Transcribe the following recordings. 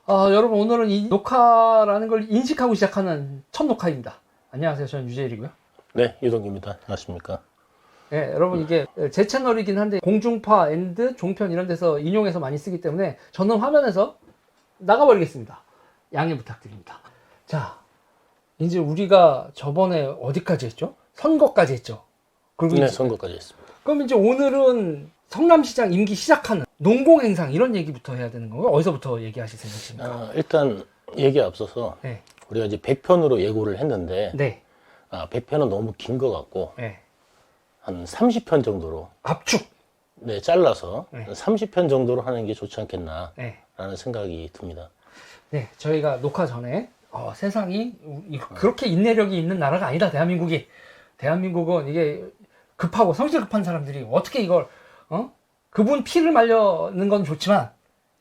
여러분 오늘은 이 녹화라는 걸 인식하고 시작하는 첫 녹화입니다. 안녕하세요. 저는 유재일이고요. 네, 유동규입니다. 안녕하십니까. 네, 여러분 이게 제 채널이긴 한데 공중파, 엔드, 종편 이런 데서 인용해서 많이 쓰기 때문에 저는 화면에서 나가버리겠습니다. 양해 부탁드립니다. 자, 이제 우리가 저번에 어디까지 했죠? 선거까지 했죠. 그리고 네, 이제, 선거까지 했습니다. 그럼 이제 오늘은 성남시장 임기 시작하는 농공행상 이런 얘기부터 해야 되는 건가요? 어디서부터 얘기하실 생각이십니까? 일단 얘기에 앞서서 네. 우리가 이제 100편으로 예고를 했는데 네. 100편은 너무 긴 것 같고 네. 한 30편 정도로 압축. 네, 잘라서 네. 30편 정도로 하는 게 좋지 않겠나라는 네. 생각이 듭니다. 네, 저희가 녹화 전에 세상이 그렇게 인내력이 있는 나라가 아니다. 대한민국이. 대한민국은 이게 급하고 성질 급한 사람들이 어떻게 이걸 그분 피를 말려는 건 좋지만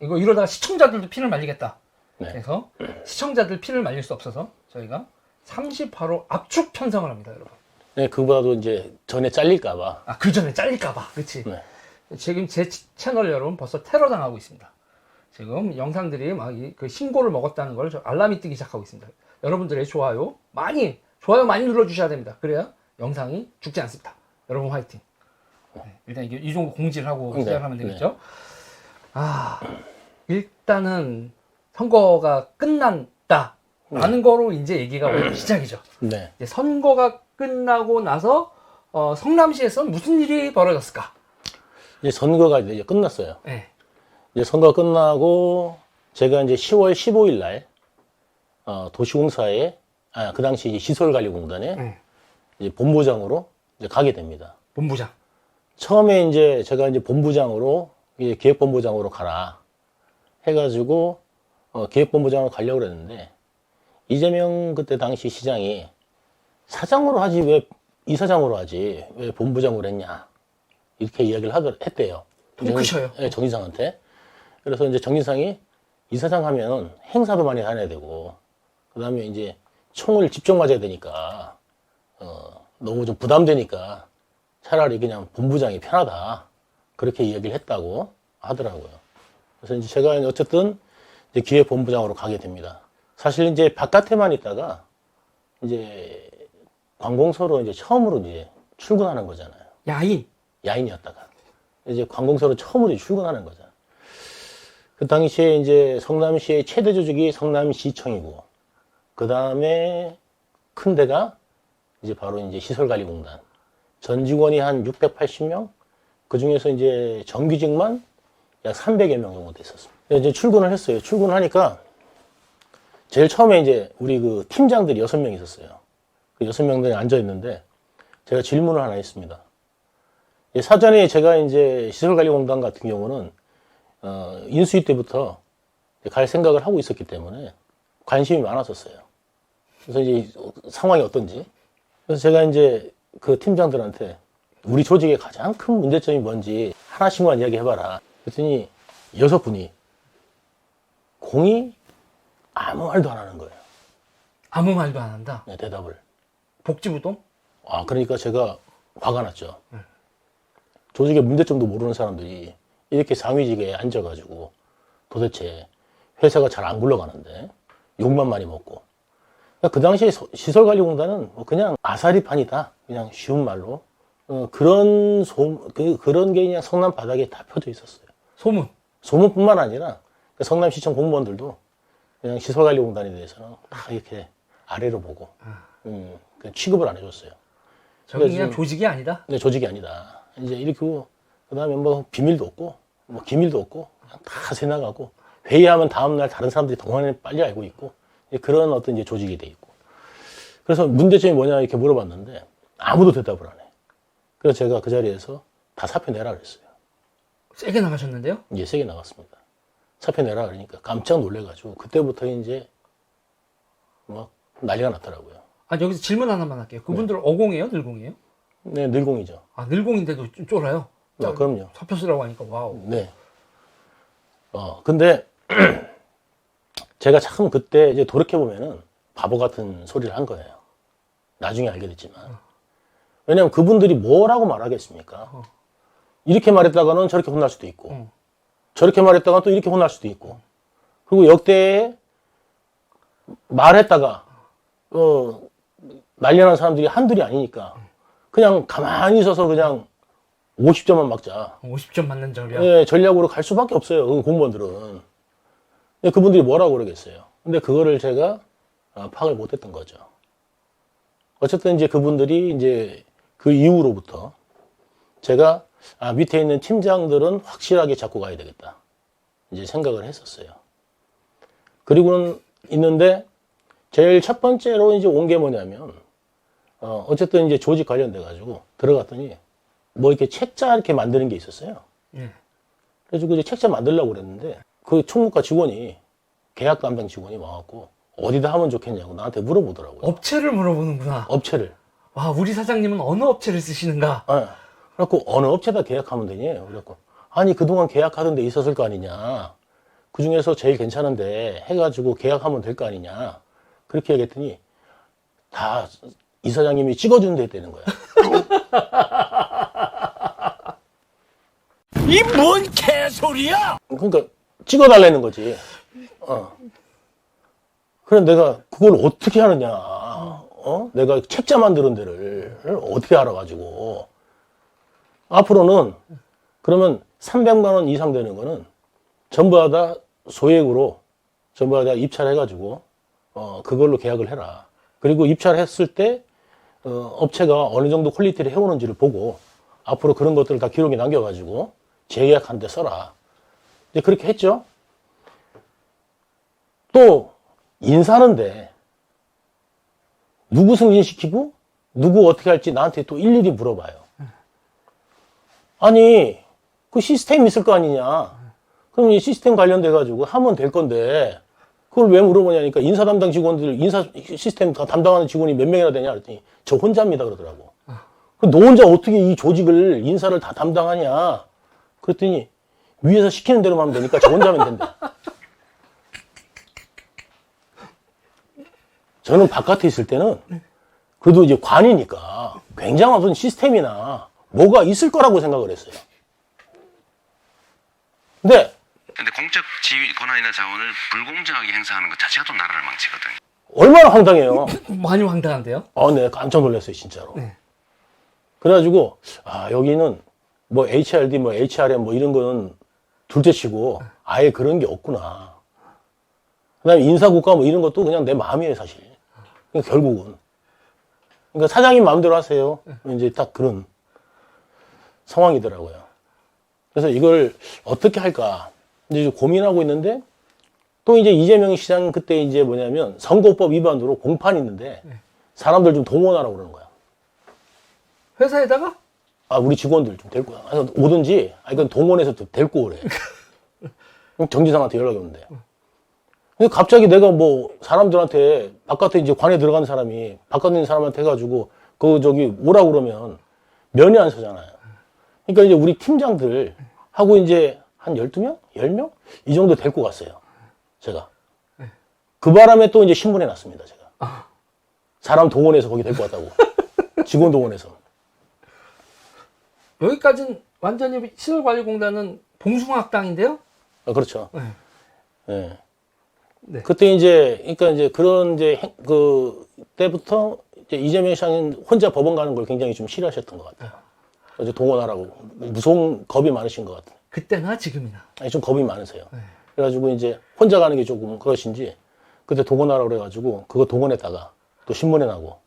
이거 이러다가 시청자들도 피를 말리겠다. 네. 그래서 시청자들 피를 말릴 수 없어서 저희가 30화로 압축 편성을 합니다, 여러분. 네, 그보다도 이제 전에 잘릴까봐. 그 전에 잘릴까봐. 그치? 네. 지금 제 채널 여러분 벌써 테러 당하고 있습니다. 지금 영상들이 막 그 신고를 먹었다는 걸 알람이 뜨기 시작하고 있습니다. 여러분들의 좋아요 많이 눌러주셔야 됩니다. 그래야 영상이 죽지 않습니다. 여러분 화이팅. 네, 일단 이 정도 공지를 하고 시작하면 되겠죠. 일단은 선거가 끝났다라는 거로 이제 얘기가 오늘 시작이죠. 네. 이제 선거가 끝나고 나서 성남시에서 무슨 일이 벌어졌을까? 이제 선거가 이제 끝났어요. 네. 이제 선거가 끝나고 제가 이제 10월 15일 날 도시공사에 그 당시 시설관리공단에 이제 본부장으로 이제 가게 됩니다. 본부장. 처음에 이제 제가 이제 본부장으로 이제 기획본부장으로 가라 해가지고 기획본부장으로 가려고 그랬는데 이재명 그때 당시 시장이 사장으로 하지 왜 이사장으로 하지 왜 본부장으로 했냐 이렇게 이야기를 했대요. 통 크셔요. 네, 정진상한테. 그래서 이제 정진상이 이사장 하면 행사도 많이 다녀야 되고 그 다음에 이제 총을 집중 맞아야 되니까 너무 좀 부담되니까 차라리 그냥 본부장이 편하다 그렇게 이야기를 했다고 하더라고요. 그래서 이제 제가 어쨌든 이제 기획본부장으로 가게 됩니다. 사실 이제 바깥에만 있다가 이제 관공서로 이제 처음으로 이제 출근하는 거잖아요. 야인이었다가 이제 관공서로 처음으로 출근하는 거죠. 그 당시에 이제 성남시의 최대 조직이 성남시청이고 그 다음에 큰 데가 이제 바로 이제 시설관리공단. 전 직원이 한 680명? 그 중에서 이제 정규직만 약 300여 명 정도 됐었습니다. 이제 출근을 했어요. 출근을 하니까 제일 처음에 이제 우리 그 팀장들이 6명 있었어요. 그 6명들이 앉아있는데 제가 질문을 하나 했습니다. 사전에 제가 이제 시설관리공단 같은 경우는 인수위 때부터 갈 생각을 하고 있었기 때문에 관심이 많았었어요. 그래서 이제 상황이 어떤지. 그래서 제가 이제 그 팀장들한테 우리 조직의 가장 큰 문제점이 뭔지 하나씩만 이야기해봐라. 그랬더니 6분이 공이 아무 말도 안 하는 거예요. 아무 말도 안 한다? 네, 대답을. 복지부동? 그러니까 제가 화가 났죠. 조직의 문제점도 모르는 사람들이 이렇게 상위직에 앉아가지고 도대체 회사가 잘 안 굴러가는데 욕만 많이 먹고. 그 당시에 시설관리공단은 뭐 그냥 아사리판이다. 그냥 쉬운 말로. 그런 게 그냥 성남 바닥에 다 펴져 있었어요. 소문뿐만 아니라 성남시청 공무원들도 그냥 시설관리공단에 대해서는 다 이렇게 아래로 보고 그냥 취급을 안 해줬어요. 저기 그냥 조직이 아니다? 네, 조직이 아니다. 이제 이렇게 그 다음에 뭐 비밀도 없고 뭐 기밀도 없고 그냥 다 새나가고 회의하면 다음날 다른 사람들이 동안에 빨리 알고 있고 그런 어떤 이제 조직이 돼 있고. 그래서 문제점이 뭐냐 이렇게 물어봤는데 아무도 대답을 안 해. 그래서 제가 그 자리에서 다 사표 내라 그랬어요. 세게 나가셨는데요? 예, 세게 나갔습니다. 사표 내라 그러니까 깜짝 놀래가지고 그때부터 이제 막 난리가 났더라고요. 여기서 질문 하나만 할게요. 그분들 어공이에요? 늘공이에요? 네, 늘공이죠. 늘공인데도 좀 쫄아요? 그럼요. 사표 쓰라고 하니까 와우. 네. 근데 제가 참 그때 이제 돌이켜보면은 바보 같은 소리를 한 거예요. 나중에 알게 됐지만. 왜냐면 그분들이 뭐라고 말하겠습니까? 이렇게 말했다가는 저렇게 혼날 수도 있고, 저렇게 말했다가 또 이렇게 혼날 수도 있고, 그리고 역대에 말했다가 날려난 사람들이 한둘이 아니니까 그냥 가만히 있어서 그냥 50점만 막자. 50점 맞는 전략. 예, 전략으로 갈 수밖에 없어요. 그 공무원들은. 근데 그분들이 뭐라고 그러겠어요. 근데 그거를 제가 파악을 못했던 거죠. 어쨌든 이제 그분들이 이제 그 이후로부터 제가 밑에 있는 팀장들은 확실하게 잡고 가야 되겠다. 이제 생각을 했었어요. 그리고는 있는데 제일 첫 번째로 이제 온 게 뭐냐면 어쨌든 이제 조직 관련돼 가지고 들어갔더니 뭐 이렇게 책자 이렇게 만드는 게 있었어요. 그래가지고 이제 책자 만들려고 그랬는데 그 총무과 직원이 계약 담당 직원이 와갖고 어디다 하면 좋겠냐고 나한테 물어보더라고요. 업체를 물어보는구나. 업체를. 와, 우리 사장님은 어느 업체를 쓰시는가? 그래갖고 어느 업체다 계약하면 되니? 그래갖고 아니 그동안 계약하던 데 있었을 거 아니냐. 그 중에서 제일 괜찮은데 해가지고 계약하면 될 거 아니냐. 그렇게 얘기했더니 다 이사장님이 찍어주는 데 있다는 거야. 이 뭔 개소리야! 그러니까 찍어달라는 거지. 그래 내가 그걸 어떻게 하느냐. 내가 책자 만드는 데를 어떻게 알아가지고. 앞으로는 그러면 300만 원 이상 되는 거는 전부 다 소액으로 전부 다 입찰해가지고 그걸로 계약을 해라. 그리고 입찰했을 때 업체가 어느 정도 퀄리티를 해오는지를 보고 앞으로 그런 것들을 다 기록에 남겨가지고 재계약한 데 써라. 이제 그렇게 했죠. 또 인사하는데 누구 승진시키고 누구 어떻게 할지 나한테 또 일일이 물어봐요. 아니 그 시스템 있을 거 아니냐. 그럼 이 시스템 관련돼 가지고 하면 될 건데 그걸 왜 물어보냐니까 인사 담당 직원들 인사 시스템 다 담당하는 직원이 몇 명이나 되냐 그랬더니 저 혼자입니다 그러더라고. 너 혼자 어떻게 이 조직을 인사를 다 담당하냐. 그랬더니 위에서 시키는 대로만 하면 되니까 저 혼자면 된다. 저는 바깥에 있을 때는 그래도 이제 관이니까 굉장한 어떤 시스템이나 뭐가 있을 거라고 생각을 했어요. 근데 공적 지위 권한이나 자원을 불공정하게 행사하는 것 자체가 또 나라를 망치거든요. 얼마나 황당해요. 많이 황당한데요? 네, 깜짝 놀랐어요, 진짜로. 네. 그래가지고, 여기는 뭐 HRD, 뭐 HRM 뭐 이런 거는 둘째 치고 아예 그런 게 없구나. 그 다음에 인사국가 뭐 이런 것도 그냥 내 마음이에요, 사실. 그러니까 결국은. 그러니까 사장님 마음대로 하세요. 이제 딱 그런 상황이더라고요. 그래서 이걸 어떻게 할까. 이제 고민하고 있는데 또 이제 이재명 시장 그때 이제 뭐냐면 선거법 위반으로 공판이 있는데 사람들 좀 동원하라고 그러는 거야. 회사에다가? 우리 직원들 좀 데리고 오든지, 이건 동원해서 좀 데리고 오래. 정지상한테 연락이 오는데. 근데 갑자기 내가 뭐 사람들한테 바깥에 이제 관에 들어가는 사람이 바깥에 있는 사람한테 해가지고 오라고 그러면 면이 안 서잖아요. 그러니까 이제 우리 팀장들 하고 이제 한 12명? 10명? 이 정도 데리고 갔어요. 제가. 그 바람에 또 이제 신문에 났습니다, 제가. 사람 동원해서 거기 데리고 왔다고. 직원 동원해서. 여기까지는 완전히 시설관리공단은 봉숭아학당인데요? 그렇죠. 네. 네. 네. 그때 이제, 그러니까 이제 그런 이제 때부터 이제 이재명 시장은 혼자 법원 가는 걸 굉장히 좀 싫어하셨던 것 같아요. 이제 동원하라고. 무서운 겁이 많으신 것 같아요. 그때나 지금이나. 좀 겁이 많으세요. 그래가지고 이제 혼자 가는 게 조금 그것인지 그때 동원하라고 그래가지고 그거 동원했다가 또 신문에 나고.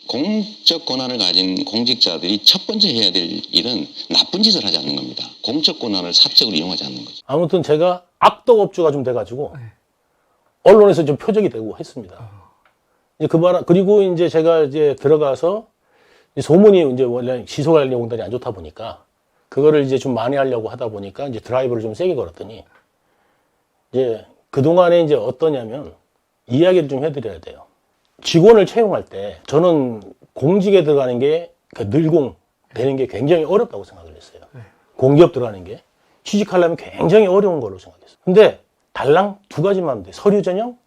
공적 권한을 가진 공직자들이 첫 번째 해야 될 일은 나쁜 짓을 하지 않는 겁니다. 공적 권한을 사적으로 이용하지 않는 거죠. 아무튼 제가 악덕업주가 좀 돼가지고 언론에서 좀 표적이 되고 했습니다. 이제 그리고 이제 제가 이제 들어가서 소문이 이제 원래 시설관리공단이 안 좋다 보니까 그거를 이제 좀 만회하려고 하다 보니까 이제 드라이브를 좀 세게 걸었더니 이제 그동안에 이제 어떠냐면 이야기를 좀 해드려야 돼요. 직원을 채용할 때 저는 공직에 들어가는 게 늘공 되는 게 굉장히 어렵다고 생각을 했어요. 공기업 들어가는 게 취직하려면 굉장히 어려운 걸로 생각했어요. 근데 달랑 두 가지만 하면 돼. 서류 전형,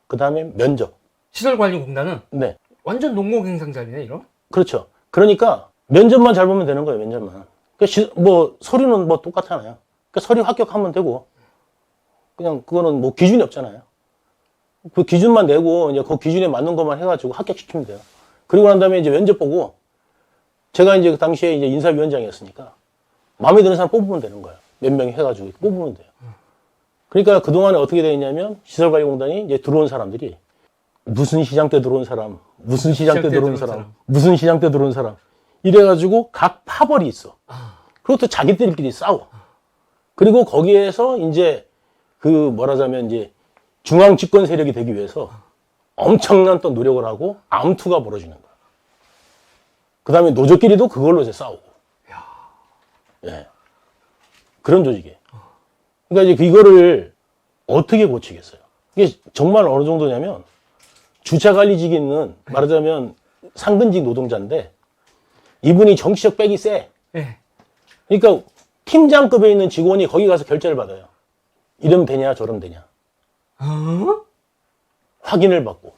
그 다음에 면접. 시설관리공단은 네. 완전 농공행상자리네, 이런? 그렇죠. 그러니까 면접만 잘 보면 되는 거예요, 면접만. 뭐 서류는 뭐 똑같잖아요. 그러니까 서류 합격하면 되고 그냥 그거는 뭐 기준이 없잖아요. 그 기준만 내고 이제 그 기준에 맞는 것만 해가지고 합격시키면 돼요. 그리고 난 다음에 이제 면접 보고 제가 이제 그 당시에 이제 인사위원장이었으니까 마음에 드는 사람 뽑으면 되는 거예요. 몇 명이 해가지고 뽑으면 돼요. 그러니까 그동안에 어떻게 되어 있냐면 시설관리공단이 이제 들어온 사람들이 무슨 시장 때 들어온 사람, 무슨 시장 때 들어온 사람, 무슨 시장 때 들어온 사람 이래가지고 각 파벌이 있어. 그리고 또 자기들끼리 싸워. 그리고 거기에서 이제 그 뭐라자면 이제 중앙 집권 세력이 되기 위해서 엄청난 또 노력을 하고 암투가 벌어지는 거야. 그 다음에 노조끼리도 그걸로 이제 싸우고. 예. 그런 조직이에요. 그러니까 이제 이거를 어떻게 고치겠어요? 이게 정말 어느 정도냐면 주차관리직에 있는 말하자면 상근직 노동자인데 이분이 정치적 빽이 세. 네. 그러니까 팀장급에 있는 직원이 거기 가서 결제를 받아요. 이러면 되냐 저러면 되냐. 확인을 받고.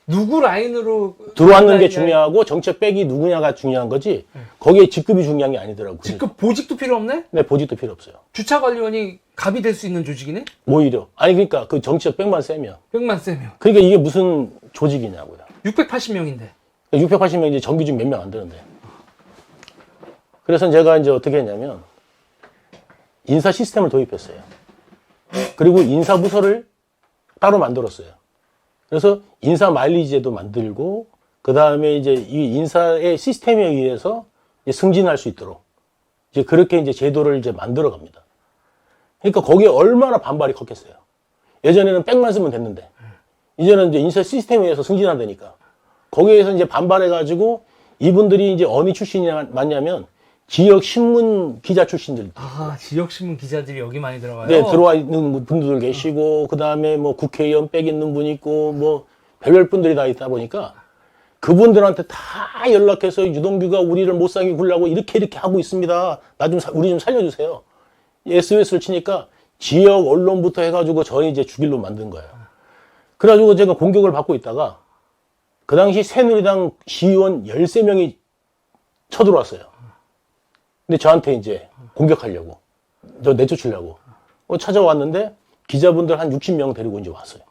누구 라인으로 들어왔는 게 중요하고 정책 빽이 누구냐가 중요한 거지 거기에 직급이 중요한 게 아니더라고요. 직급 보직도 필요 없네? 네, 보직도 필요 없어요. 주차관리원이 갑이 될 수 있는 조직이네? 오히려. 아니 그러니까 그 정치적 빽만 세면. 100만 세면. 그러니까 이게 무슨 조직이냐고요. 680명인데. 680명 이제 정규직 몇 명 안 되는데. 그래서 제가 이제 어떻게 했냐면 인사 시스템을 도입했어요. 그리고 인사부서를 따로 만들었어요. 그래서 인사 마일리지제도 만들고 그 다음에 이제 이 인사의 시스템에 의해서 이제 승진할 수 있도록 이제 그렇게 이제 제도를 이제 만들어 갑니다. 그러니까 거기에 얼마나 반발이 컸겠어요. 예전에는 백만 쓰면 됐는데 이제는 이제 인사 시스템에 의해서 승진한다니까 거기에서 이제 반발해가지고 이분들이 이제 어느 출신이 맞냐면 지역 신문 기자 출신들. 아, 지역신문 기자들이 여기 많이 들어가요? 네, 들어와 있는 분들 계시고, 그 다음에 뭐 국회의원 빽 있는 분 있고, 뭐 별별 분들이 다 있다 보니까 그분들한테 다 연락해서 유동규가 우리를 못 살게 굴라고 이렇게 하고 있습니다. 우리 좀 살려주세요. SOS를 치니까 지역 언론부터 해가지고 저희 이제 죽일로 만든 거예요. 그래가지고 제가 공격을 받고 있다가 그 당시 새누리당 시의원 13명이 쳐들어왔어요. 근데 저한테 이제 공격하려고, 저 내쫓으려고 찾아왔는데 기자분들 한 60명 데리고 이제 왔어요.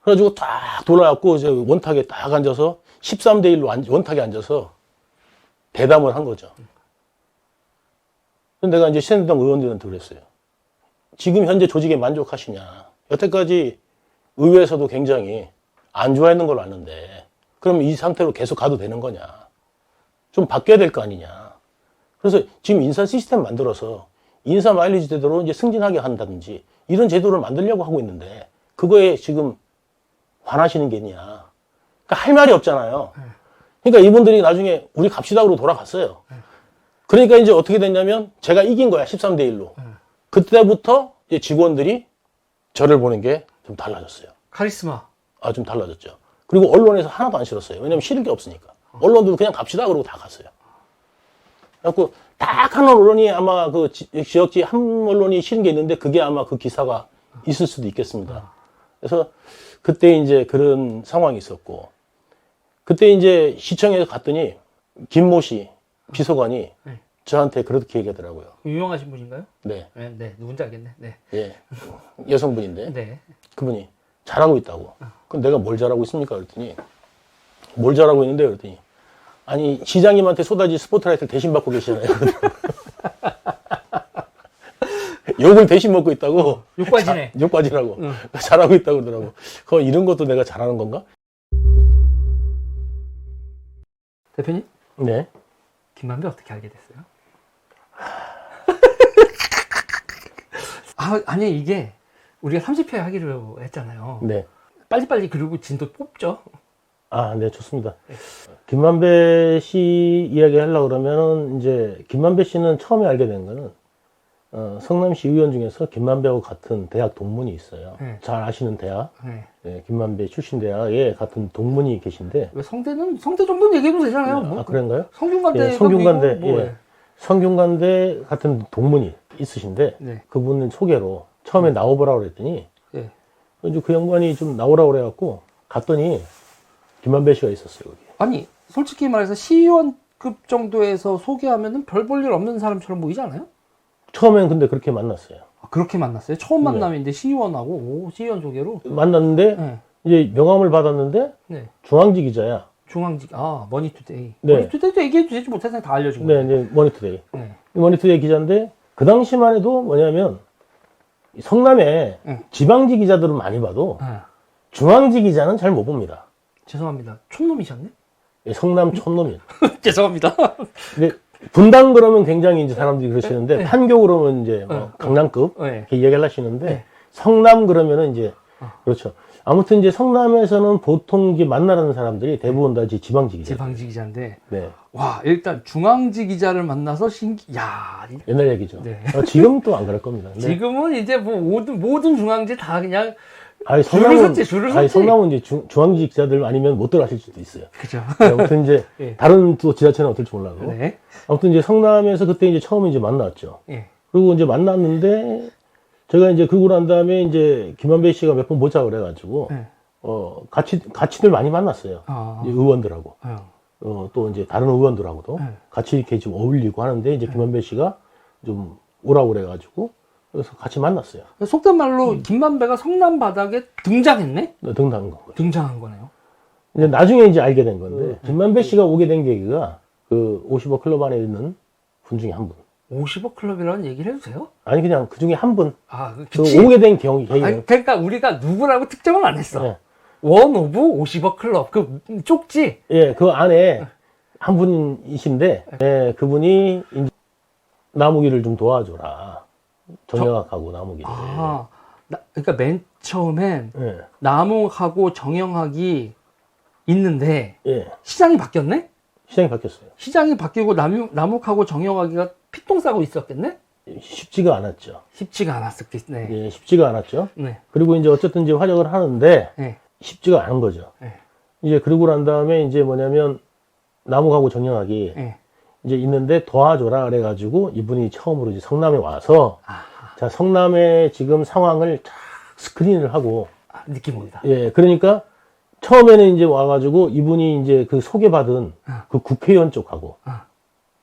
그래가지고 딱 돌아왔고 이제 원탁에 딱 앉아서 13대 1로 원탁에 앉아서 대담을 한 거죠. 그래서 내가 이제 새누리당 의원들한테 그랬어요. 지금 현재 조직에 만족하시냐? 여태까지 의회에서도 굉장히 안 좋아했는 걸로 아는데 그럼 이 상태로 계속 가도 되는 거냐? 좀 바뀌어야 될 거 아니냐? 그래서 지금 인사 시스템 만들어서 인사 마일리지 제도로 이제 승진하게 한다든지 이런 제도를 만들려고 하고 있는데 그거에 지금 반하시는 게 있냐. 그러니까 할 말이 없잖아요. 그러니까 이분들이 나중에 우리 갑시다 그러고 돌아갔어요. 그러니까 이제 어떻게 됐냐면 제가 이긴 거야. 13대 1로. 그때부터 이제 직원들이 저를 보는 게 좀 달라졌어요. 카리스마. 아, 좀 달라졌죠. 그리고 언론에서 하나도 안 싫었어요. 왜냐면 싫은 게 없으니까. 언론도 그냥 갑시다 그러고 다 갔어요. 그래갖고 딱 한 언론이 아마 그 지역지 한 언론이 싫은 게 있는데 그게 아마 그 기사가 있을 수도 있겠습니다. 그래서 그때 이제 그런 상황이 있었고 그때 이제 시청에 갔더니 김모 씨 비서관이 저한테 그렇게 얘기하더라고요. 유명하신 분인가요? 네. 네, 네. 누군지 알겠네. 네. 예. 여성분인데 네. 그분이 잘하고 있다고. 그럼 내가 뭘 잘하고 있습니까? 그랬더니 뭘 잘하고 있는데 그랬더니 아니 시장님한테 쏟아진 스포트라이트를 대신 받고 계시잖아요. 욕을 대신 먹고 있다고. 욕과지네. 욕과지라고. 잘하고 있다고 그러더라고. 그럼 이런 것도 내가 잘하는 건가? 대표님? 네. 김만배 어떻게 알게 됐어요? 아니 이게 우리가 30회 하기로 했잖아요. 네. 빨리빨리 그리고 진도 뽑죠. 아, 네, 좋습니다. 김만배 씨 이야기 하려고 그러면은, 이제, 김만배 씨는 처음에 알게 된 거는, 성남시 의원 중에서 김만배하고 같은 대학 동문이 있어요. 네. 잘 아시는 대학, 네. 네, 김만배 출신 대학에 같은 동문이 계신데, 왜 성대 정도는 얘기해도 되잖아요. 뭐. 아, 그런가요? 성균관대. 예, 성균관대, 뭐. 예. 성균관대 같은 동문이 있으신데, 네. 그분을 소개로 처음에 나와보라고 그랬더니, 네. 이제 그 양반이 좀 나오라고 그래갖고, 갔더니, 김만배 씨가 있었어요, 거기. 아니 솔직히 말해서 시의원급 정도에서 소개하면은 별 볼 일 없는 사람처럼 보이지 않아요? 처음엔 근데 그렇게 만났어요. 그렇게 만났어요? 처음 네. 만남인데 시의원하고, 시의원 소개로? 만났는데 네. 이제 명함을 받았는데 네. 중앙지 기자야. 중앙직, 머니투데이. 네. 머니투데이도 얘기해도 되지, 뭐 세상에 다 알려준 네, 거예요. 이제 머니투데이. 네. 머니투데이 기자인데 그 당시만 해도 뭐냐면 이 성남에 네. 지방지 기자들은 많이 봐도 네. 중앙지 기자는 잘 못 봅니다. 죄송합니다. 촌놈이셨네? 예, 성남 촌놈이. 죄송합니다. 근데 분당 그러면 굉장히 이제 사람들이 그러시는데 판교 그러면 이제 뭐 강남급 네. 이렇게 이야기를 하시는데 네. 성남 그러면은 이제 그렇죠. 아무튼 이제 성남에서는 보통 이제 만나는 사람들이 대부분 다 이제 지방지 기자. 지방지 기자인데, 네. 와, 일단 중앙지 기자를 만나서 야, 옛날 얘기죠. 네. 지금 또 안 그럴 겁니다. 근데 지금은 이제 뭐 모든 중앙지 다 그냥, 아니, 줄을 아니, 섰지. 성남은 이제 중앙지 기자들 아니면 못 들어가실 수도 있어요. 그죠. 네, 아무튼 이제 예. 다른 또 지자체는 어떨지 몰라도. 네. 아무튼 이제 성남에서 그때 이제 처음에 이제 만났죠. 예. 그리고 이제 만났는데 제가 이제 그러고 난 다음에 이제 김한배 씨가 몇 번 보자고 그래가지고 네. 같이들 많이 만났어요. 아. 이제 의원들하고. 어. 또 이제 다른 의원들하고도 네. 같이 이렇게 좀 어울리고 하는데 이제 김한배 씨가 좀 오라고 그래가지고 그래서 같이 만났어요. 속된 말로 김만배가 성남 바닥에 등장했네? 등단한 거. 등장한 거네요. 이제 나중에 이제 알게 된 건데 김만배 씨가 오게 된 계기가 그 50억 클럽 안에 있는 분 중에 한 분. 50억 클럽이라는 얘기를 해도 돼요? 아니 그냥 그 중에 한 분. 아, 그 그치. 오게 된 계기는. 아니, 그러니까 우리가 누구라고 특정을 안 했어. 네. 원 오브 50억 클럽. 그 쪽지. 예, 그 안에 한 분이신데, 예, 그분이 이제 나무기를 좀 도와줘라. 정영학하고 나무기를. 아, 그러니까 맨 처음엔 예, 남욱하고 정영학이 있는데 예. 시장이 바뀌었네? 시장이 바뀌었어요. 시장이 바뀌고 남욱하고 정영학이가 피똥 싸고 있었겠네? 쉽지가 않았죠. 쉽지가 않았었겠네. 예, 쉽지가 않았죠. 네. 그리고 이제 어쨌든 이제 활약을 하는데, 네. 쉽지가 않은 거죠. 네. 이제 그러고 난 다음에 이제 뭐냐면, 나무하고 정영학이 네. 이제 있는데 도와줘라 그래가지고 이분이 처음으로 이제 성남에 와서 아하. 자 성남의 지금 상황을 쫙 스크린을 하고 느낌 온다. 예 그러니까 처음에는 이제 와가지고 이분이 이제 그 소개받은 그 국회의원 쪽하고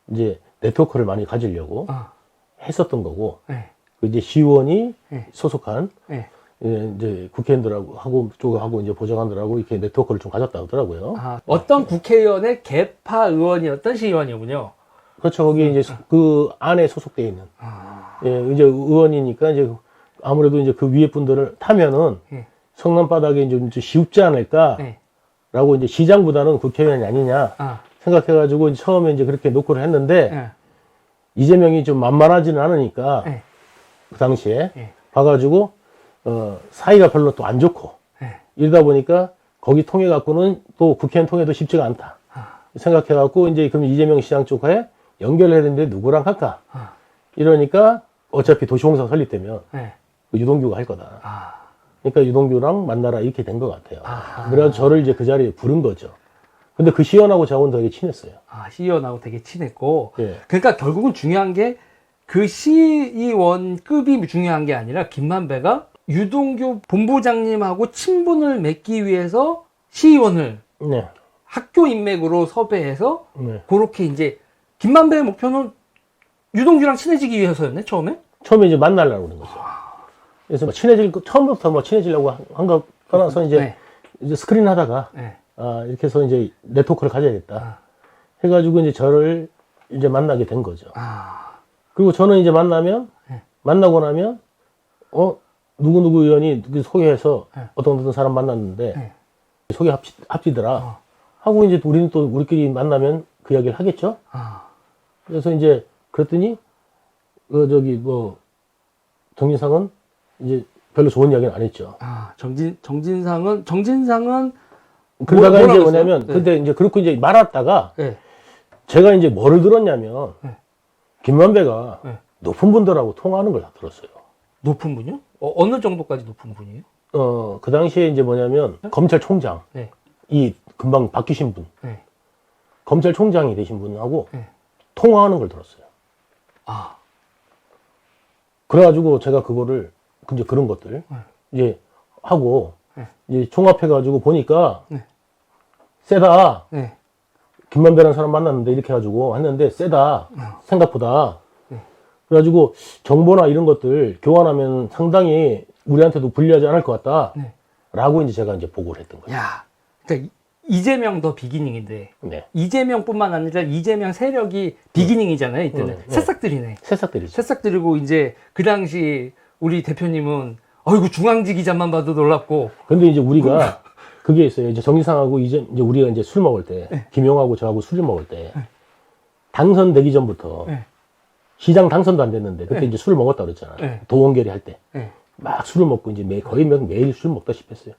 이제 네트워크를 많이 가지려고 했었던 거고 네. 그 이제 시의원이 네. 소속한 네. 예, 이제 국회의원들하고 쪽하고 이제 보좌관들하고 이렇게 네트워크를 좀 가졌다 하더라고요. 아, 어떤 국회의원의 개파 의원이었던 시의원이군요. 그렇죠. 거기 이제 그 안에 소속돼 있는. 아. 예, 이제 의원이니까 이제 아무래도 이제 그 위에 분들을 타면은 예. 성남 바닥에 좀 쉽지 않을까라고 네. 이제 시장보다는 국회의원이 아니냐 아. 생각해가지고 이제 처음에 이제 그렇게 노크를 했는데 네. 이재명이 좀 만만하지는 않으니까 네. 그 당시에 네. 봐가지고 사이가 별로 또 안 좋고 네. 이러다 보니까 거기 통해 갖고는 또 국회의원 통해도 쉽지가 않다 생각해갖고 이제 그럼 이재명 시장 쪽에 연결을 해야 되는데 누구랑 할까 이러니까 어차피 도시공사 설립되면 네. 유동규가 할 거다. 아. 그러니까 유동규랑 만나라 이렇게 된 것 같아요. 아하. 그래서 저를 이제 그 자리에 부른 거죠. 근데 그 시연하고 저하고는 되게 친했어요. 아, 시의원하고 되게 친했고. 예. 그러니까 결국은 중요한 게 그 시의원급이 중요한 게 아니라 김만배가 유동규 본부장님하고 친분을 맺기 위해서 시의원을 네. 학교 인맥으로 섭외해서 네. 그렇게 이제 김만배의 목표는 유동규랑 친해지기 위해서였네, 처음에? 처음에 이제 만나려고 그런 거죠. 그래서 뭐 처음부터 뭐 친해지려고 한 거 떠나서 이제, 네. 이제 스크린 하다가, 네. 이렇게 해서 이제 네트워크를 가져야겠다. 아. 해가지고 이제 저를 이제 만나게 된 거죠. 아. 그리고 저는 이제 만나고 나면, 누구누구 의원이 소개해서 네. 어떤 사람 만났는데, 네. 소개 합치더라. 하고 이제 우리는 또 우리끼리 만나면 그 이야기를 하겠죠? 아. 그래서 이제 그랬더니, 정진상은 이제 별로 좋은 이야기는 안 했죠. 아, 정진상은 그러다가 뭐라고 이제 했어요? 뭐냐면, 네. 근데 이제 그렇고 이제 말았다가, 네. 제가 이제 뭐를 들었냐면, 네. 김만배가 네. 높은 분들하고 통화하는 걸 다 들었어요. 높은 분이요? 어느 정도까지 높은 분이에요? 그 당시에 이제 뭐냐면, 검찰총장, 네. 이 금방 바뀌신 분, 네. 검찰총장이 되신 분하고 네. 통화하는 걸 들었어요. 아. 그래가지고 제가 그거를, 이제 그런 것들, 네. 이제 하고, 네. 이제 종합해가지고 보니까, 네. 세다. 네. 김만배라는 사람 만났는데 이렇게 해가지고 했는데 세다. 생각보다. 그래가지고 정보나 이런 것들 교환하면 상당히 우리한테도 불리하지 않을 것 같다. 네. 라고 이제 제가 이제 보고를 했던 거예요. 야, 그러니까 이재명 더 비기닝인데 네. 이재명뿐만 아니라 이재명 세력이 비기닝이잖아요. 이때는 네. 새싹들이네. 새싹들이죠. 새싹들이고 이제 그 당시 우리 대표님은 어이구 중앙지 기자만 봐도 놀랍고. 근데 이제 우리가 그게 있어요. 이제 정의상하고 이제 우리가 이제 술 먹을 때, 네. 김용하고 저하고 술을 먹을 때, 당선되기 전부터 네. 시장 당선도 안 됐는데 그때 네. 이제 술을 먹었다 그랬잖아요. 네. 도원결의 할 때. 네. 막 술을 먹고 이제 거의 매일 술 먹다시피 했어요.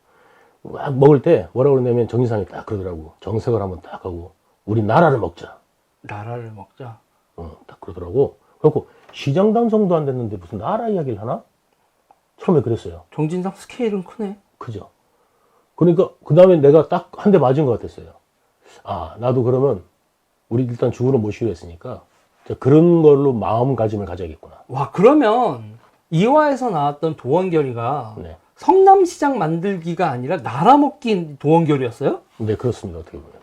막 먹을 때 뭐라고 그러냐면 정의상이 딱 그러더라고. 정색을 한번 딱 하고 우리 나라를 먹자. 나라를 먹자. 딱 그러더라고. 그래갖고 시장 당선도 안 됐는데 무슨 나라 이야기를 하나? 처음에 그랬어요. 정진상 스케일은 크네. 그죠? 그러니까 그 다음에 내가 딱 한 대 맞은 것 같았어요. 아, 나도 그러면 우리 일단 죽으러 모시기로 했으니까 그런 걸로 마음가짐을 가져야겠구나. 와, 그러면 이화에서 나왔던 도원결의가 네. 성남시장 만들기가 아니라 나라 먹기 도원결의였어요? 네, 그렇습니다. 어떻게 보면.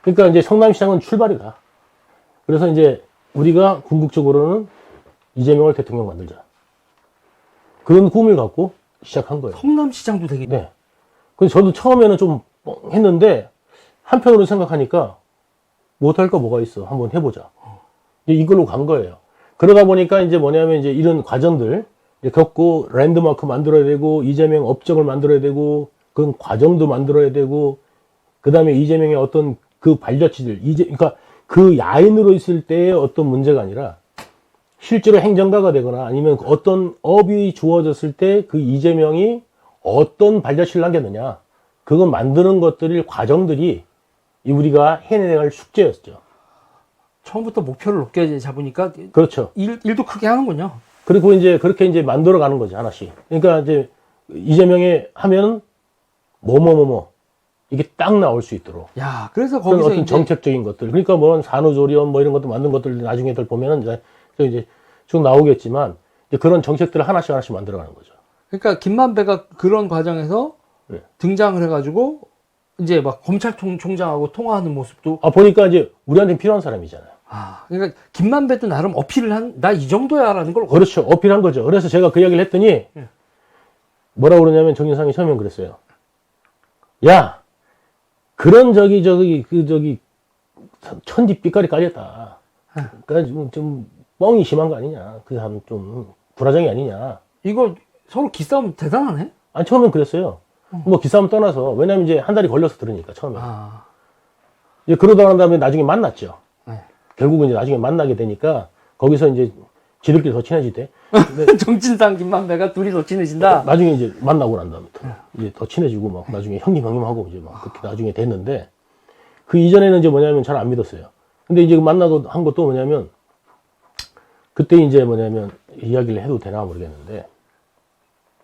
그러니까 이제 성남시장은 출발이다. 그래서 이제 우리가 궁극적으로는 이재명을 대통령 만들자. 그런 꿈을 갖고 시작한 거예요. 성남시장도 되게. 네. 근데 저도 처음에는 좀 했는데 한편으로 생각하니까 못할 거 뭐가 있어. 한번 해보자. 이제 이걸로 간 거예요. 그러다 보니까 이제 뭐냐면 이제 이런 과정들 이제 겪고 랜드마크 만들어야 되고 이재명 업적을 만들어야 되고 그런 과정도 만들어야 되고 그 다음에 이재명의 어떤 그 발자취들 그러니까 그 야인으로 있을 때의 어떤 문제가 아니라 실제로 행정가가 되거나 아니면 어떤 업이 주어졌을 때 그 이재명이 어떤 발자취를 남겼느냐 그거 만드는 것들이 과정들이 우리가 해내야 할 숙제였죠. 처음부터 목표를 높게 잡으니까 그렇죠. 일도 크게 하는군요. 그리고 이제 그렇게 이제 만들어 가는 거지, 하나씩. 그러니까 이제 이재명이 하면 이게 딱 나올 수 있도록. 야, 그래서 그런 거기서 어떤 이제 정책적인 것들. 그러니까 뭐 산후조리원 뭐 이런 것도 만든 것들 나중에들 보면은 이제 쭉 나오겠지만 이제 그런 정책들을 하나씩 만들어 가는 거죠. 그러니까 김만배가 그런 과정에서 네. 등장을 해가지고 이제 막 검찰총장하고 통화하는 모습도 보니까 이제 우리한테 필요한 사람이잖아요. 그러니까 김만배도 나름 어필을 나 이 정도야라는 걸 그렇죠. 어필한 거죠. 그래서 제가 그 이야기를 했더니 뭐라고 그러냐면 정인상이 처음엔 그랬어요. 야, 그런 천지 삐까리 깔렸다. 그러니까 좀 뻥이 심한 거 아니냐. 그 사람 좀 불화장이 아니냐. 이거 서로 기싸움 대단하네. 아니 처음엔 그랬어요. 뭐 기싸움 떠나서 왜냐면 이제 한 달이 걸려서 들으니까 처음에. 이제 그러다 난 다음에 나중에 만났죠. 네. 결국은 이제 나중에 만나게 되니까 거기서 이제 지들끼리 더 친해지대. 정진상 김만배가 둘이 더 친해진다. 나중에 이제 만나고 난 다음에 이제 더 친해지고 막 나중에 형님 하고 이제 막 그렇게 나중에 됐는데 그 이전에는 이제 뭐냐면 잘 안 믿었어요. 근데 이제 만나고 한 것도 뭐냐면 그때 이제 뭐냐면 이야기를 해도 되나 모르겠는데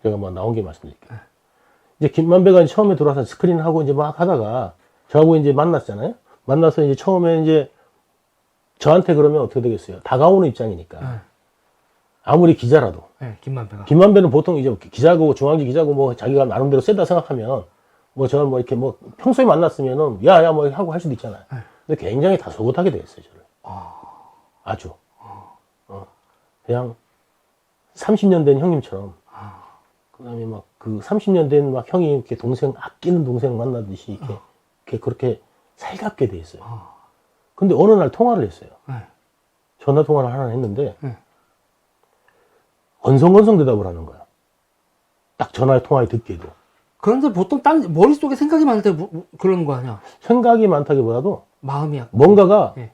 제가 뭐 나온 게 말씀드릴게요. 이제 김만배가 처음에 들어와서 스크린하고 이제 막 하다가 저하고 이제 만났잖아요. 만나서 이제 처음에 이제 저한테 그러면 어떻게 되겠어요? 다가오는 입장이니까. 아무리 기자라도. 네, 김만배가. 김만배는 보통 이제 기자고 중앙지 기자고 뭐 자기가 나름대로 세다 생각하면 뭐 저는 뭐 이렇게 뭐 평소에 만났으면은 야야 뭐 하고 할 수도 있잖아요. 근데 굉장히 다 소긋하게 돼 있어요, 저를. 아주. 그냥 30년 된 형님처럼. 그 다음에 막 그 30년 된 막 형이 이렇게 아끼는 동생 만나듯이 이렇게 그렇게 살갑게 돼 있어요. 근데 어느 날 통화를 했어요. 전화 통화를 하나 했는데, 건성건성 대답을 하는 거야. 딱 전화에 통화에 듣기에도. 그런데 보통 머릿속에 생각이 많을 때 그러는 거 아니야? 생각이 많다기보다도 마음이 약간. 뭔가가 예.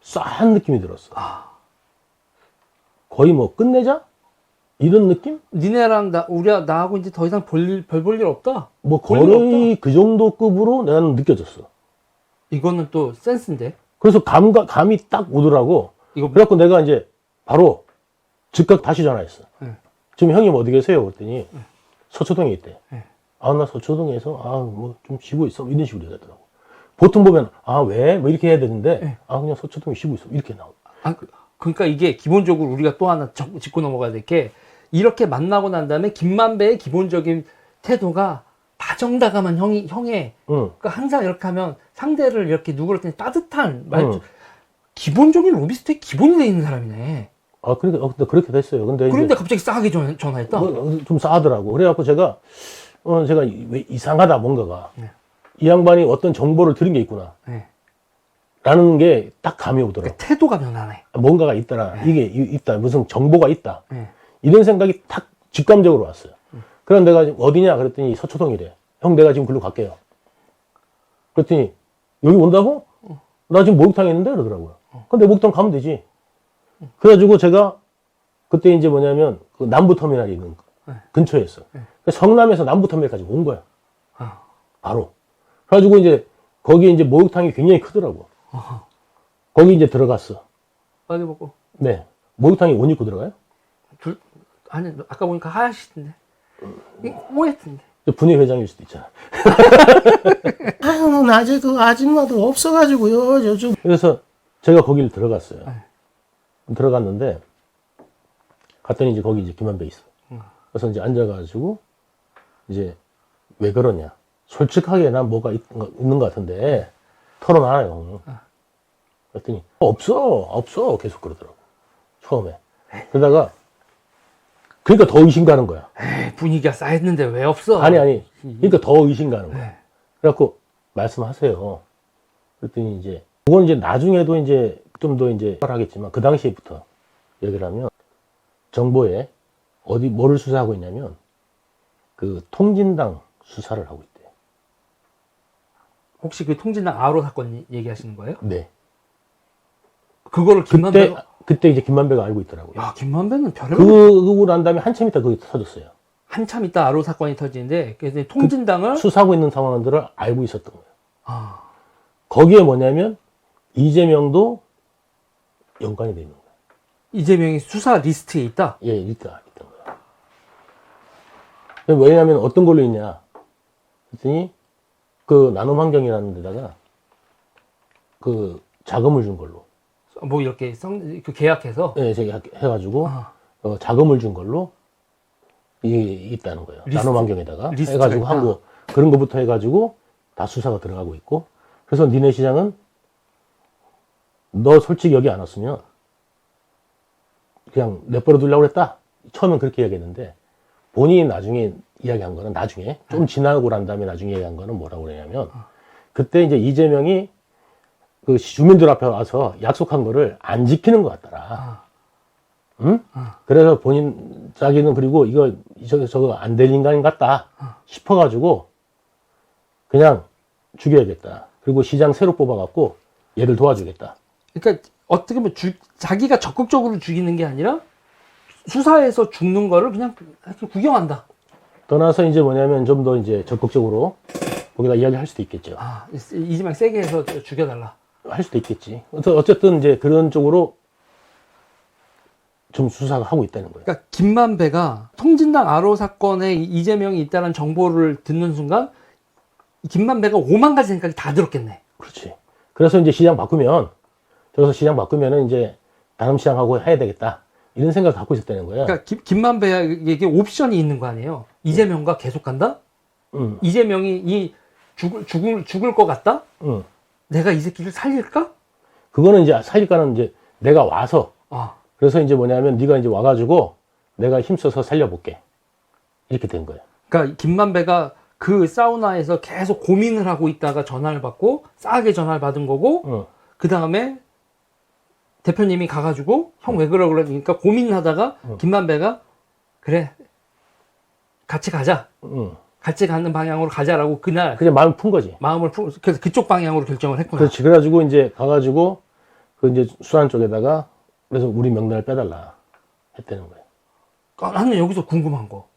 싸한 느낌이 들었어. 거의 뭐 끝내자? 이런 느낌? 니네랑 나하고 이제 더 이상 별 볼 일 없다? 뭐 볼일 거의 그 정도 급으로 나는 느껴졌어. 이거는 또 센스인데? 그래서 감이 딱 오더라고. 그래갖고 내가 이제 바로 즉각 다시 전화했어. 지금 형님 어디 계세요? 그랬더니 서초동에 있대. 나 서초동에서 뭐 좀 쉬고 있어. 이런 식으로 얘기하더라고. 보통 보면 왜? 뭐 이렇게 해야 되는데 그냥 서초동에 쉬고 있어. 이렇게 나오고. 그러니까 이게 기본적으로 우리가 또 하나 짚고 넘어가야 될 게 이렇게 만나고 난 다음에 김만배의 기본적인 태도가 다정다감한 형의 그러니까 항상 이렇게 하면 상대를 이렇게 누구를 때니 따뜻한 말투 기본적인 로비스트의 기본이 돼 있는 사람이네. 그러니까 그렇게 됐어요. 근데 그런데 이제 갑자기 싸게 전화했다. 좀 싸하더라고. 그래갖고 제가 왜 이상하다 뭔가가 네. 이 양반이 어떤 정보를 들은 게 있구나. 네. 라는 게 딱 감이 오더라고. 그러니까 태도가 변하네. 뭔가가 있더라. 이게 있다. 무슨 정보가 있다. 네. 이런 생각이 탁 직감적으로 왔어요. 그럼 내가 지금 어디냐 그랬더니 서초동이래. 형 내가 지금 글로 갈게요. 그랬더니 여기 온다고? 나 지금 목욕탕에 있는데 그러더라고요. 근데 목욕탕 가면 되지. 그래가지고 제가 그때 이제 뭐냐면 그 남부터미널이 있는 근처였어. 성남에서 남부터미널까지 온 거야. 아. 바로. 그래가지고 이제 거기 이제 목욕탕이 굉장히 크더라고. 거기 이제 들어갔어. 빨리 먹고. 네. 목욕탕이 옷 입고 들어가요? 아니, 아까 보니까 하얗시던데. 뽀얗던데. 분위 회장일 수도 있잖아. 아유, 낮에 그 아줌마도 없어가지고요. 요즘 그래서 제가 거기를 들어갔어요. 네. 들어갔는데 갔더니 이제 거기 이제 김한배 있어. 그래서 이제 앉아가지고 이제 왜 그러냐. 솔직하게 난 뭐가 있는 것 같은데 털어놔요. 그랬더니 없어 계속 그러더라고. 처음에. 그러다가 그러니까 더 의심 가는 거야. 에이, 분위기가 쌓였는데 왜 없어? 아니. 그러니까 더 의심 가는 거야. 네. 그래갖고 말씀하세요. 그랬더니 이제 그건 이제 나중에도 이제 좀 더 이제 하겠지만 그 당시에부터 얘기를 하면 정보에 뭐를 수사하고 있냐면 그 통진당 수사를 하고 있대요. 혹시 그 통진당 아로 사건 얘기하시는 거예요? 네. 그거를 김만배가 그때 이제 김만배가 알고 있더라고요. 야, 김만배는 별의별 그거 난 다음에 한참 있다 그게 터졌어요. 한참 있다 아로 사건이 터지는데 그래서 통진당을 수사하고 있는 상황들을 알고 있었던 거예요. 아, 거기에 뭐냐면 이재명도 연관이 돼 있는 거예요. 이재명이 수사 리스트에 있다. 예, 있던 거예요. 왜냐하면 어떤 걸로 있냐 그랬더니 그 나눔환경이라는 데다가 그 자금을 준 걸로 뭐 이렇게 그 계약해서 예, 제가 해가지고 아. 자금을 준 걸로 이게 있다는 거예요. 리스트. 나눔환경에다가 리스트가 해가지고 있다. 한 거 그런 거부터 해가지고 다 수사가 들어가고 있고 그래서 니네 시장은 너 솔직히 여기 안 왔으면 그냥 내버려 두려고 그랬다. 처음엔 그렇게 이야기했는데 본인이 나중에 이야기한 거는 나중에 좀 지나고 난 다음에 나중에 이야기한 거는 뭐라고 그러냐면 그때 이제 이재명이 그 주민들 앞에 와서 약속한 거를 안 지키는 것 같더라. 아. 응? 그래서 자기는 그리고 저거 안 될 인간 같다 싶어가지고 그냥 죽여야겠다. 그리고 시장 새로 뽑아갖고 얘를 도와주겠다. 그러니까 어떻게 보면 자기가 적극적으로 죽이는 게 아니라 수사에서 죽는 거를 그냥 구경한다. 떠나서 이제 뭐냐면 좀 더 이제 적극적으로 거기다 이야기할 수도 있겠죠. 아, 이재명 세게 해서 죽여달라. 할 수도 있겠지. 어쨌든 이제 그런 쪽으로 좀 수사가 하고 있다는 거예요. 그러니까 김만배가 통진당 아로 사건에 이재명이 있다는 정보를 듣는 순간 김만배가 5만 가지 생각이 다 들었겠네. 그렇지. 그래서 이제 시장 바꾸면 저기서 시장 바꾸면은 이제 다른 시장하고 해야 되겠다. 이런 생각을 갖고 있었다는 거야. 그러니까 김만배에게 옵션이 있는 거 아니에요. 이재명과 계속 간다? 이재명이 죽을 것 같다? 내가 이 새끼를 살릴까? 그거는 이제 살릴까는 이제 내가 와서 아, 그래서 이제 뭐냐면 네가 이제 와가지고 내가 힘써서 살려볼게. 이렇게 된 거예요. 그러니까 김만배가 그 사우나에서 계속 고민을 하고 있다가 전화를 받고 싸게 전화를 받은 거고 그 다음에 대표님이 가가지고 형 왜 그러고 그러니까 고민하다가 김만배가 그래 같이 가자. 같이 가는 방향으로 가자라고 그날 그냥 마음 푼 거지. 그래서 그쪽 방향으로 결정을 했구나. 그렇지. 그래가지고 이제 가가지고 그 이제 수안 쪽에다가 그래서 우리 명단을 빼달라 했다는 거예요. 나는 여기서 궁금한 거.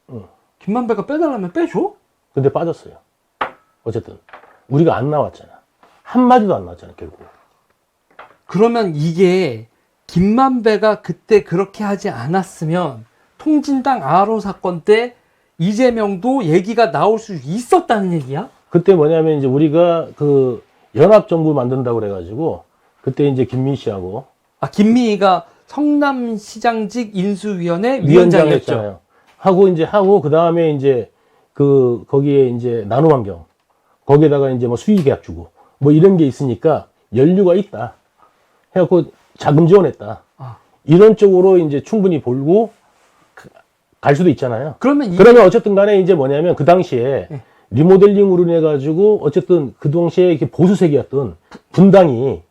김만배가 빼달라면 빼줘? 근데 빠졌어요. 어쨌든 우리가 안 나왔잖아. 한마디도 안 나왔잖아 결국. 그러면 이게 김만배가 그때 그렇게 하지 않았으면 통진당 아로 사건 때 이재명도 얘기가 나올 수 있었다는 얘기야? 그때 뭐냐면 이제 우리가 그 연합정부 만든다고 그래가지고 그때 이제 김민 씨하고 김미희가 성남시장직 인수위원회 위원장 위원장이었죠. 했잖아요. 하고 그 다음에 이제 거기에 이제 나눔환경 거기에다가 이제 뭐 수의계약 주고 뭐 이런 게 있으니까 연류가 있다. 해갖고 자금 지원했다. 이런 쪽으로 이제 충분히 볼고 갈 수도 있잖아요. 그러면 그러면 어쨌든 간에 이제 뭐냐면 그 당시에 네. 리모델링으로 인해 가지고 어쨌든 그 당시에 이렇게 보수색이었던 분당이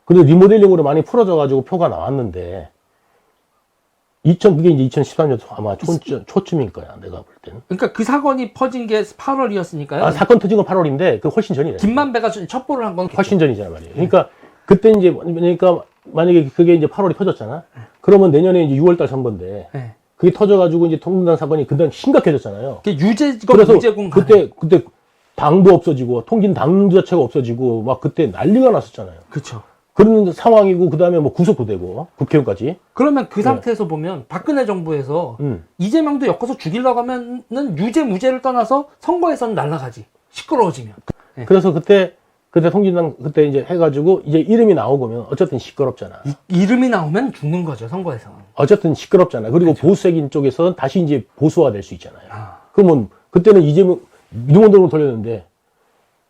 그리고 리모델링으로 많이 풀어져 가지고 표가 나왔는데 그게 이제 2013년 아마 초쯤일 거야, 내가 볼 때는. 그러니까 그 사건이 퍼진 게 8월이었으니까요. 아, 사건 터진 건 8월인데 그 훨씬 전이래. 김만배가 첩보를 한 건 훨씬 전이잖아 말이에요. 그러니까 그때 이제 그러니까 만약에 그게 이제 8월이 터졌잖아. 그러면 내년에 이제 6월달 선거인데 네. 그게 터져가지고 이제 통분당 사건이 그다음 심각해졌잖아요. 유죄건 그래서 무죄건 그때 당도 없어지고 통진 당 자체가 없어지고 막 그때 난리가 났었잖아요. 그렇죠. 그런 상황이고 그다음에 뭐 구속도 되고 국회의원까지. 그러면 그 상태에서 보면 박근혜 정부에서 이재명도 엮어서 죽이려고 하면은 유죄 무죄를 떠나서 선거에서는 날아가지. 시끄러워지면. 네. 그래서 그때 통진당 그때 이제 해가지고 이제 이름이 나오고면 어쨌든 시끄럽잖아. 이름이 나오면 죽는 거죠, 선거에서. 어쨌든 시끄럽잖아. 그리고 보수색인 쪽에서는 다시 이제 보수화 될 수 있잖아요. 아. 그러면 그때는 이재명 리모델링을 돌렸는데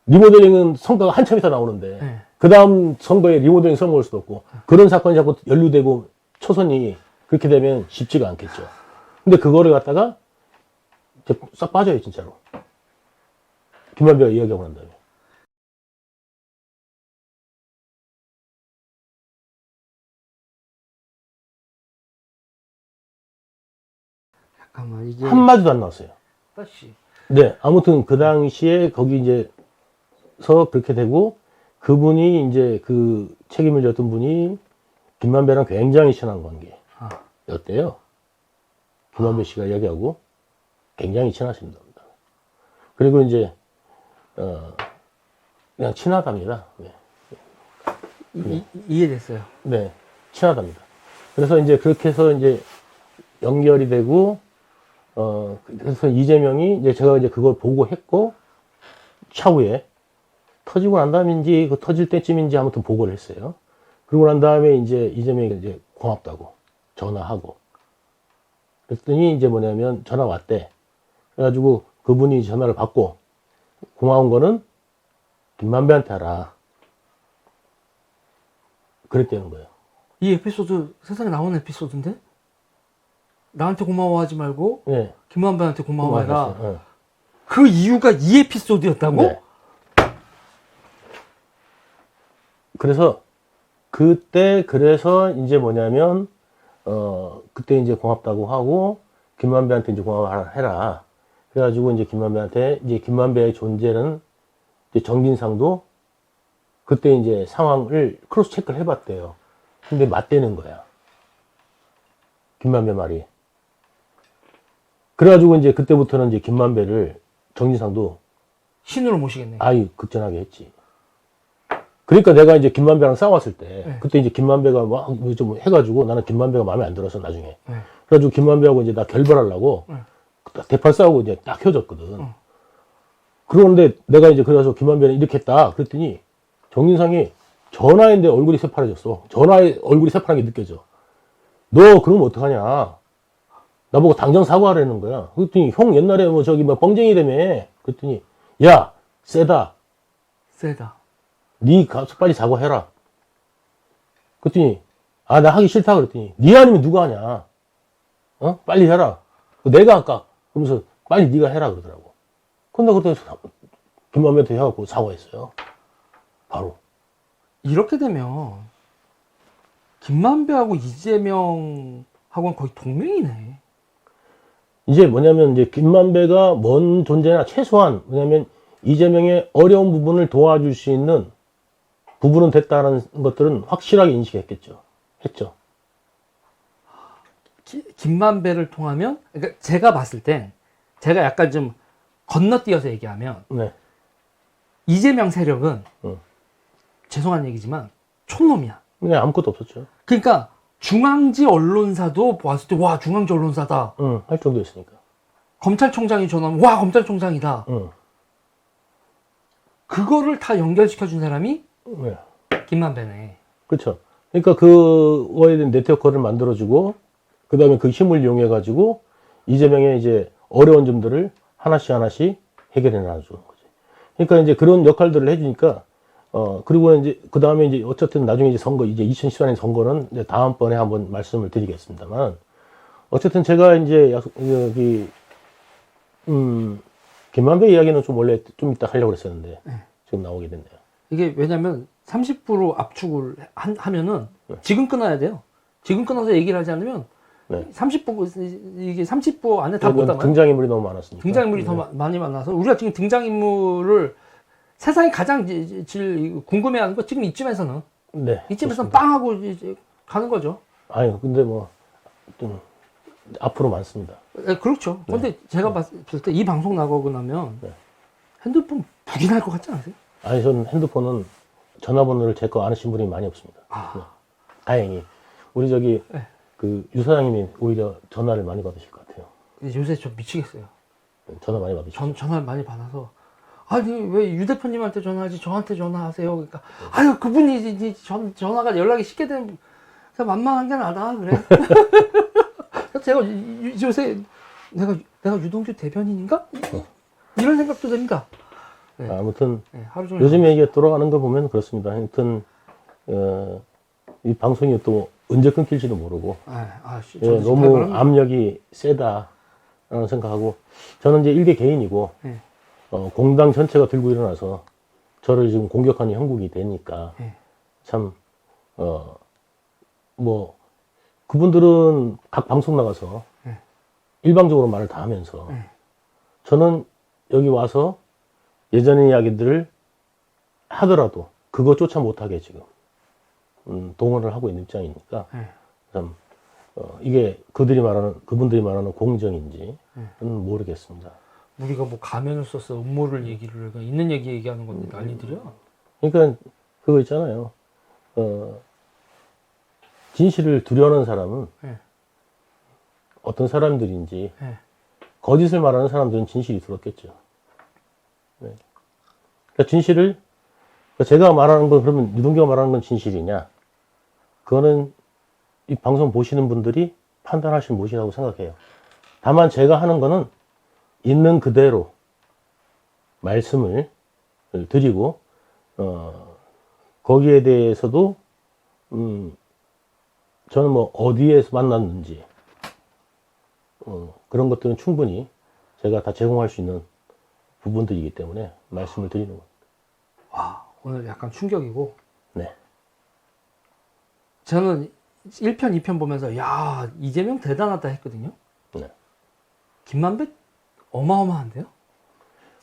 리모델링은 성과가 한참 있다 나오는데 네. 그 다음 선거에 리모델링 써먹을 수도 없고 그런 사건이 자꾸 연루되고 초선이 그렇게 되면 쉽지가 않겠죠. 근데 그거를 갖다가 이제 싹 빠져요, 진짜로. 김만배가 이야기하고 난 다음에. 잠깐만, 이게. 한마디도 안 나왔어요. 다시. 네, 아무튼 그 당시에 거기 이제서 그렇게 되고 그분이 이제 그 책임을 졌던 분이 김만배랑 굉장히 친한 관계였대요. 김만배 씨가 이야기하고 굉장히 친하십니다. 그리고 이제 그냥 친하답니다. 네. 이해됐어요. 네, 친하답니다. 그래서 이제 그렇게 해서 이제 연결이 되고 그래서 이재명이 이제 제가 이제 그걸 보고 했고 차후에 터지고 난 다음인지 그 터질 때쯤인지 아무튼 보고를 했어요. 그러고 난 다음에 이제 이재명이 이제 고맙다고 전화하고 그랬더니 이제 뭐냐면 전화 왔대. 그래가지고 그분이 전화를 받고 고마운 거는 김만배한테 하라. 그랬다는 거예요. 이 에피소드 세상에 나온 에피소드인데? 나한테 고마워하지 말고 네. 김만배한테 고마워해라. 네. 그 이유가 이 에피소드였다고? 네. 그래서 그래서 이제 뭐냐면 그때 이제 고맙다고 하고 김만배한테 이제 고마워해라. 그래가지고 이제 김만배한테 이제 김만배의 존재는 이제 정진상도 그때 이제 상황을 크로스 체크를 해봤대요. 근데 맞대는 거야. 김만배 말이. 그래가지고 이제 그때부터는 이제 김만배를 정진상도 신으로 모시겠네. 아유 극전하게 했지. 그러니까 내가 이제 김만배랑 싸웠을 때 네. 그때 이제 김만배가 막 좀 해가지고 나는 김만배가 마음에 안 들어서 나중에 네. 그래가지고 김만배하고 이제 나 결별하려고 네. 대판 싸우고 이제 딱 헤어졌거든. 그런데 내가 이제 그래서 김만배는 이렇게 했다 그랬더니 정진상이 전화인데 얼굴이 새파래졌어. 전화에 얼굴이 새파란 게 느껴져. 너 그러면 어떡하냐. 나보고 당장 사과하라는 거야. 그랬더니 형 옛날에 뭐 저기 뭐 뻥쟁이라며. 그랬더니 야 세다. 세다. 니 가서 빨리 사과해라. 그랬더니 아 나 하기 싫다 그랬더니 니 아니면 누가 하냐. 빨리 해라. 내가 할까. 그러면서 빨리 니가 해라 그러더라고. 근데 그때 김만배한테 해갖고 사과했어요. 바로. 이렇게 되면 김만배하고 이재명하고는 거의 동맹이네. 이제 뭐냐면 이제 김만배가 뭔 존재나 최소한 뭐냐면 이재명의 어려운 부분을 도와줄 수 있는 부분은 됐다는 것들은 확실하게 인식했겠죠. 했죠. 김만배를 통하면, 그러니까 제가 봤을 땐, 제가 약간 좀 건너뛰어서 얘기하면, 네. 이재명 세력은, 응. 죄송한 얘기지만, 촌놈이야. 그냥 아무것도 없었죠. 그러니까, 중앙지 언론사도 봤을 때, 와, 중앙지 언론사다. 응, 할 정도였으니까. 검찰총장이 전화하면, 와, 검찰총장이다. 응. 그거를 다 연결시켜준 사람이 네. 김만배네. 그렇죠. 그러니까 그거에 대한 네트워크를 만들어주고, 그 다음에 그 힘을 이용해가지고, 이재명의 이제 어려운 점들을 하나씩 해결해 나가주는 거지. 그러니까 이제 그런 역할들을 해주니까, 그리고 이제, 그 다음에 이제, 어쨌든 나중에 이제 선거, 이제 2014년 선거는 이제 다음번에 한번 말씀을 드리겠습니다만, 어쨌든 제가 이제, 여기, 김만배 이야기는 좀 원래 좀 이따 하려고 그랬었는데, 지금 나오게 됐네요. 이게 왜냐면 30% 압축을 하면은 지금 끊어야 돼요. 지금 끊어서 얘기를 하지 않으면 네. 30% 이게 30% 안에 다 못 이건 담아요. 등장인물이 너무 많았으니까. 등장인물이 네. 더 많이 많아서 우리가 지금 등장인물을 세상이 가장 궁금해하는 거 지금 이쯤에서는 네. 이쯤에서는 좋습니다. 빵 하고 이제 가는 거죠. 아유, 근데 뭐, 좀, 앞으로 많습니다. 네, 그렇죠. 근데 제가 봤을 때 이 방송 나가고 나면 네. 핸드폰 북이 날 것 같지 않으세요? 아니, 전 핸드폰은 전화번호를 제 거 아시는 분이 많이 없습니다. 네. 다행히. 우리 저기, 네. 그, 유 사장님이 오히려 전화를 많이 받으실 것 같아요. 근데 요새 저 미치겠어요. 전화 많이 받으시죠. 전화를 많이 받아서 아니 왜 유 대표님한테 전화하지 저한테 전화하세요. 그러니까 아유 그분이 이제 전화가 연락이 쉽게 되면 그냥 만만한 게 나다 그래. 그래서 제가 요새 내가 유동규 대변인인가 이런 생각도 듭니다. 네. 아무튼, 네, 하루 종일 요즘에 이게 돌아가는 거 보면 그렇습니다. 하여튼, 이 방송이 또 언제 끊길지도 모르고, 저도 지금 너무 활발합니다. 압력이 세다라는 생각하고, 저는 이제 일개 개인이고, 네. 공당 전체가 들고 일어나서 저를 지금 공격하는 형국이 되니까, 네. 참, 뭐, 그분들은 각 방송 나가서 네. 일방적으로 말을 다 하면서, 네. 저는 여기 와서 예전의 이야기들을 하더라도 그거조차 못하게 지금 동원을 하고 있는 입장이니까 네. 참 이게 그분들이 말하는 공정인지 는 모르겠습니다. 우리가 뭐 가면을 써서 음모를 얘기를 있는 얘기 얘기하는 건데 난리들이야. 그러니까 그거 있잖아요. 진실을 두려워하는 사람은 네. 어떤 사람들인지 네. 거짓을 말하는 사람들은 진실이 두렵겠죠. 네. 그러니까 진실을 제가 말하는 건 그러면 유동규가 말하는 건 진실이냐? 그거는 이 방송 보시는 분들이 판단하실 몫이라고 생각해요. 다만 제가 하는 거는 있는 그대로 말씀을 드리고 거기에 대해서도 저는 뭐 어디에서 만났는지 그런 것들은 충분히 제가 다 제공할 수 있는 부분들이기 때문에 말씀을 드리는 겁니다. 와 오늘 약간 충격이고 네. 저는 1편, 2편 보면서 야 이재명 대단하다 했거든요. 네. 김만배 어마어마한데요?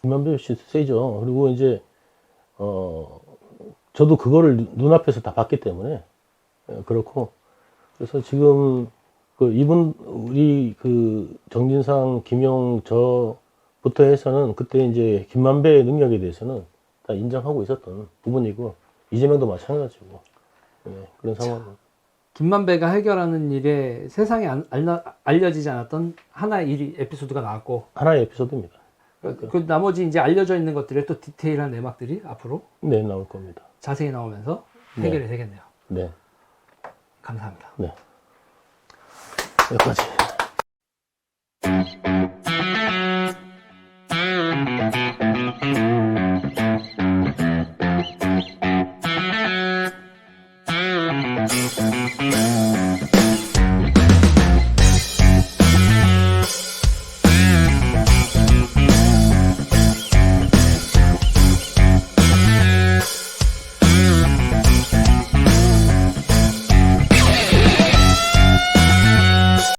김만배 씨 세죠. 그리고 이제 저도 그거를 눈앞에서 다 봤기 때문에 그렇고 그래서 지금 우리 정진상, 김용 저부터 해서는 그때 이제 김만배의 능력에 대해서는 다 인정하고 있었던 부분이고 이재명도 마찬가지고 그런 상황. 김만배가 해결하는 일에 세상에 알려지지 않았던 하나의 에피소드가 나왔고 하나의 에피소드입니다. 그 나머지 이제 알려져 있는 것들의 또 디테일한 내막들이 앞으로 네, 나올 겁니다. 자세히 나오면서 해결이 되겠네요. 네. 감사합니다. 네. 여기까지.